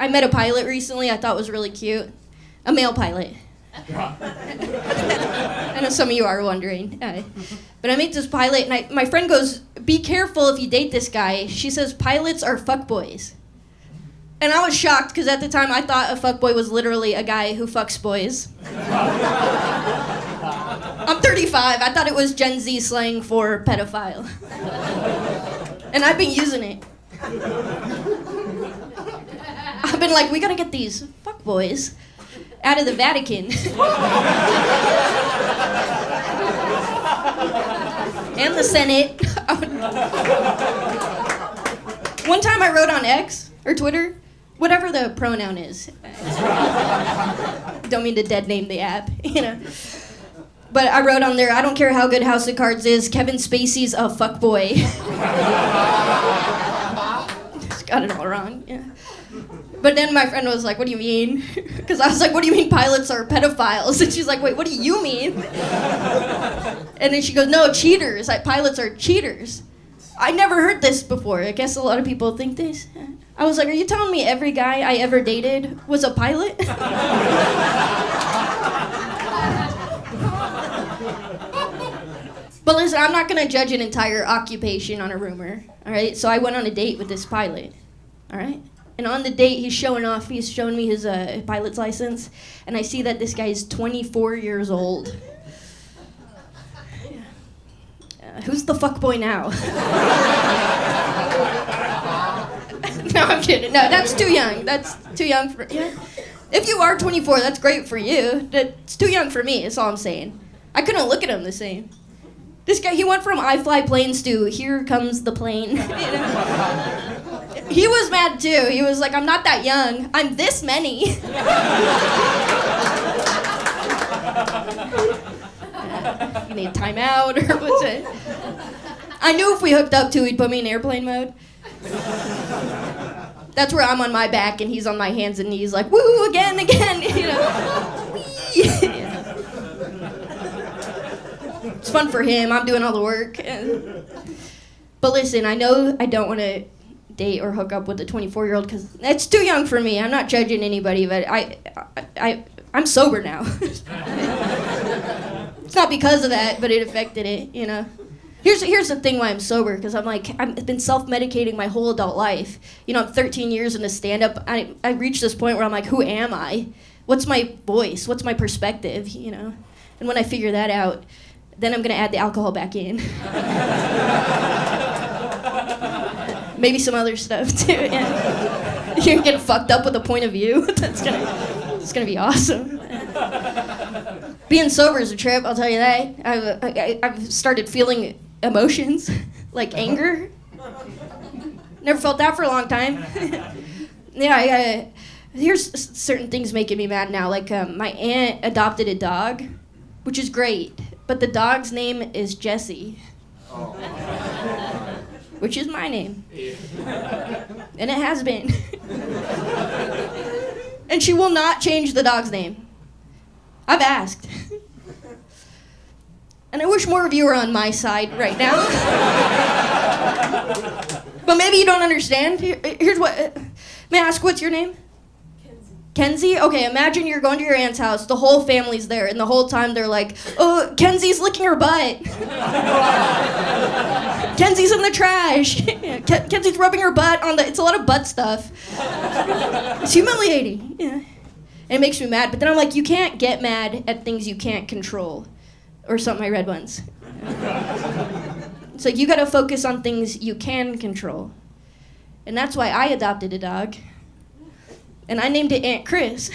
I met a pilot recently I thought was really cute. A male pilot. I know some of you are wondering. But I met this pilot, and my friend goes, be careful if you date this guy. She says, pilots are fuckboys. And I was shocked, because at the time I thought a fuckboy was literally a guy who fucks boys. I'm 35. I thought it was Gen Z slang for pedophile. And I've been using it. I've been like, we gotta get these fuckboys out of the Vatican. And the Senate. One time I wrote on X, or Twitter, whatever the pronoun is. Don't mean to dead name the app, you know. But I wrote on there, I don't care how good House of Cards is, Kevin Spacey's a fuckboy. Just got it all wrong, yeah. But then my friend was like, what do you mean? Because I was like, what do you mean pilots are pedophiles? And she's like, wait, what do you mean? And then she goes, no, cheaters. Pilots are cheaters. I never heard this before. I guess a lot of people think this. I was like, are you telling me every guy I ever dated was a pilot? But listen, I'm not going to judge an entire occupation on a rumor, all right? So I went on a date with this pilot, all right? And on the date, he's showing me his pilot's license, and I see that this guy's 24 years old. Who's the fuckboy now? No, I'm kidding. No, that's too young. That's too young for... Yeah. If you are 24, that's great for you. That's too young for me, that's all I'm saying. I couldn't look at him the same. This guy, he went from I fly planes to here comes the plane. You know? He was mad too. He was like, I'm not that young. I'm this many. You need time out or what's it? I knew if we hooked up too, he'd put me in airplane mode. That's where I'm on my back and he's on my hands and knees like, woo, again, you know. It's fun for him. I'm doing all the work. But listen, I know I don't want to date or hook up with a 24-year-old because it's too young for me. I'm not judging anybody, but I'm sober now. It's not because of that, but it affected it, you know. Here's the thing why I'm sober, because I've been self-medicating my whole adult life. You know, I'm 13 years into stand-up. I reached this point where I'm like, who am I? What's my voice? What's my perspective, you know? And when I figure that out, then I'm going to add the alcohol back in. Maybe some other stuff, too. Yeah. You're going to get fucked up with a point of view. It's gonna be awesome. Being sober is a trip, I'll tell you that. I've started feeling emotions, like anger. Never felt that for a long time. Yeah, here's certain things making me mad now. Like, my aunt adopted a dog, which is great, but the dog's name is Jessie. Oh. Which is my name. And it has been. And she will not change the dog's name. I've asked. And I wish more of you were on my side right now. But maybe you don't understand. Here's what... May I ask, what's your name? Kenzie? Okay, imagine you're going to your aunt's house, the whole family's there, and the whole time they're like, oh, Kenzie's licking her butt. Kenzie's in the trash. Kenzie's rubbing her butt on the... It's a lot of butt stuff. It's humiliating. Yeah. And it makes me mad, but then I'm like, you can't get mad at things you can't control. Or something I read once. It's like, you gotta focus on things you can control. And that's why I adopted a dog. And I named it Aunt Chris.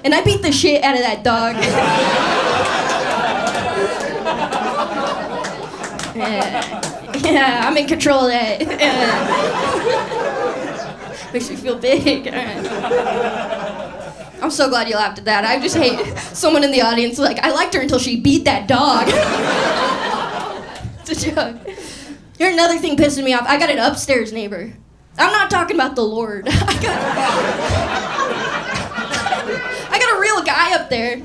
And I beat the shit out of that dog. Yeah, I'm in control of that. Makes me feel big. All right. I'm so glad you laughed at that. I just hate someone in the audience like, I liked her until she beat that dog. It's a joke. Here's another thing pissing me off. I got an upstairs neighbor. I'm not talking about the Lord. I got a real guy up there.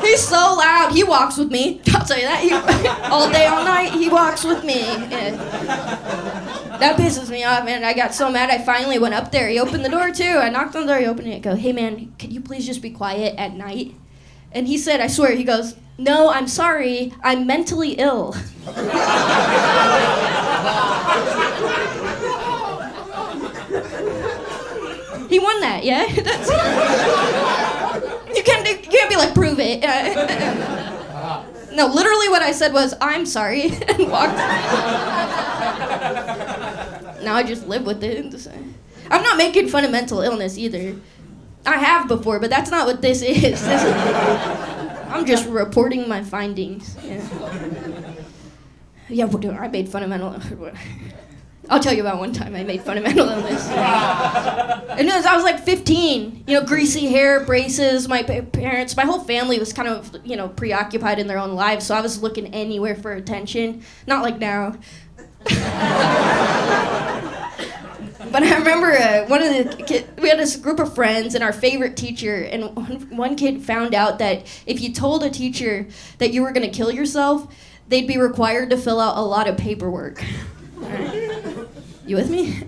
He's so loud. He walks with me. I'll tell you that. All day, all night, he walks with me. Yeah. That pisses me off, man. I got so mad, I finally went up there. He opened the door, too. I knocked on the door, he opened it. I go, hey, man, could you please just be quiet at night? And he said, I swear, he goes, no, I'm sorry. I'm mentally ill. He won that, yeah? You can't be like, prove it. No, literally what I said was, I'm sorry, and walked. Now I just live with it. I'm not making fun of mental illness either. I have before, but that's not what this is. I'm just reporting my findings. Yeah, I made fun of mental illness. I'll tell you about one time I made fun of mental illness. And I was like 15, greasy hair, braces, my parents, my whole family was kind of, preoccupied in their own lives, so I was looking anywhere for attention. Not like now. But I remember we had this group of friends and our favorite teacher, and one kid found out that if you told a teacher that you were going to kill yourself, they'd be required to fill out a lot of paperwork. You with me?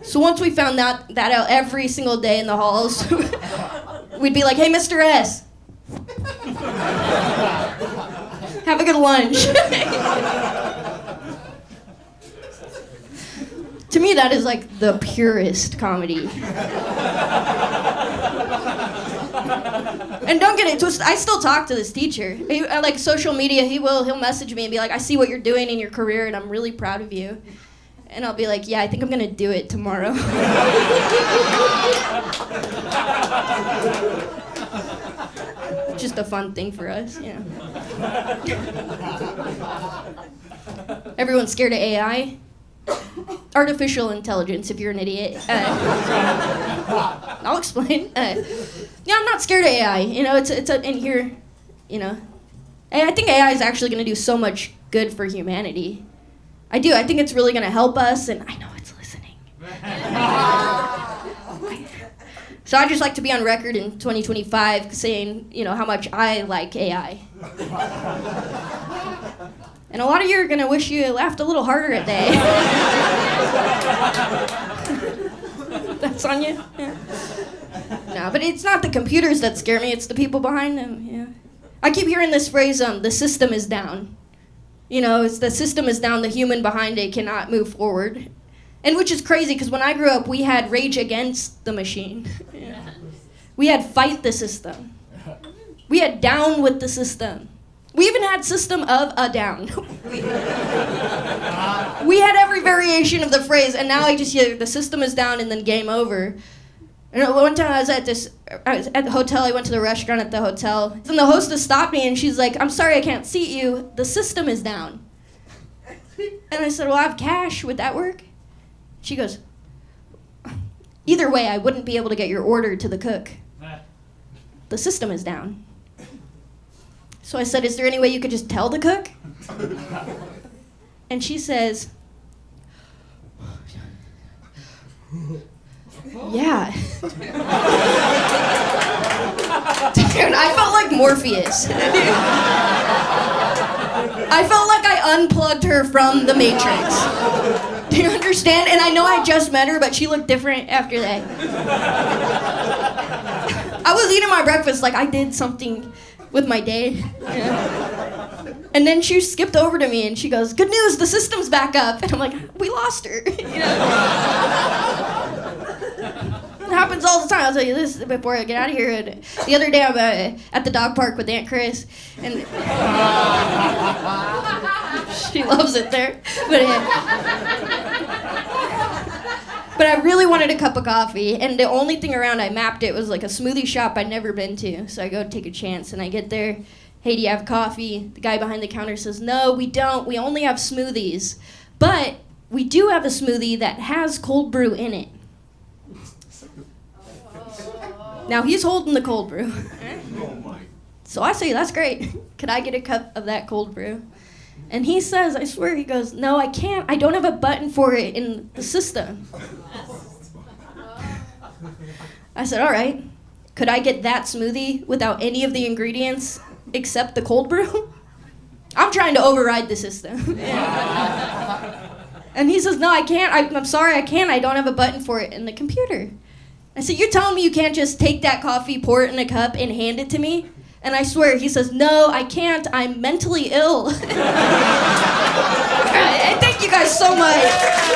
So once we found that out every single day in the halls, we'd be like, hey, Mr. S, have a good lunch. To me, that is like the purest comedy. And don't get it twisted, I still talk to this teacher. Like social media, he'll message me and be like, I see what you're doing in your career and I'm really proud of you. And I'll be like, yeah, I think I'm gonna do it tomorrow. Just a fun thing for us, Everyone's scared of AI. Artificial intelligence, if you're an idiot. I'll explain. I'm not scared of AI. It's in here, And I think AI is actually going to do so much good for humanity. I do. I think it's really going to help us, and I know it's listening. So I just like to be on record in 2025 saying, how much I like AI. And a lot of you are going to wish you laughed a little harder at day. That's on you? Yeah. No, but it's not the computers that scare me, it's the people behind them, I keep hearing this phrase, the system is down. It's the system is down, the human behind it cannot move forward. And which is crazy, because when I grew up, we had rage against the machine. We had fight the system. We had down with the system. We even had system of a down. We had every variation of the phrase, and now I just hear the system is down and then game over. And one time I was at the hotel, I went to the restaurant at the hotel, and the hostess stopped me and she's like, I'm sorry I can't seat you, the system is down. And I said, well, I have cash, would that work? She goes, either way, I wouldn't be able to get your order to the cook. The system is down. So I said, is there any way you could just tell the cook? And she says, yeah. Dude, I felt like Morpheus. I felt like I unplugged her from the Matrix. Do you understand? And I know I just met her, but she looked different after that. I was eating my breakfast like I did something with my day. And then she skipped over to me and she goes, good news, the system's back up. And I'm like, we lost her. It happens all the time. I'll tell you this before I get out of here. And the other day I'm at the dog park with Aunt Chris, and she loves it there. But I really wanted a cup of coffee, and the only thing around I mapped it was like a smoothie shop I'd never been to. So I go take a chance, and I get there. Hey, do you have coffee? The guy behind the counter says, no, we don't. We only have smoothies. But we do have a smoothie that has cold brew in it. Now he's holding the cold brew. So I say, that's great. Could I get a cup of that cold brew? And he says, I swear, he goes, no, I can't. I don't have a button for it in the system. I said, all right. could I get that smoothie without any of the ingredients except the cold brew? I'm trying to override the system. And he says, no, I can't. I'm sorry, I can't. I don't have a button for it in the computer. I said, you're telling me you can't just take that coffee, pour it in a cup, and hand it to me? And I swear, he says, no, I can't. I'm mentally ill. Thank you guys so much.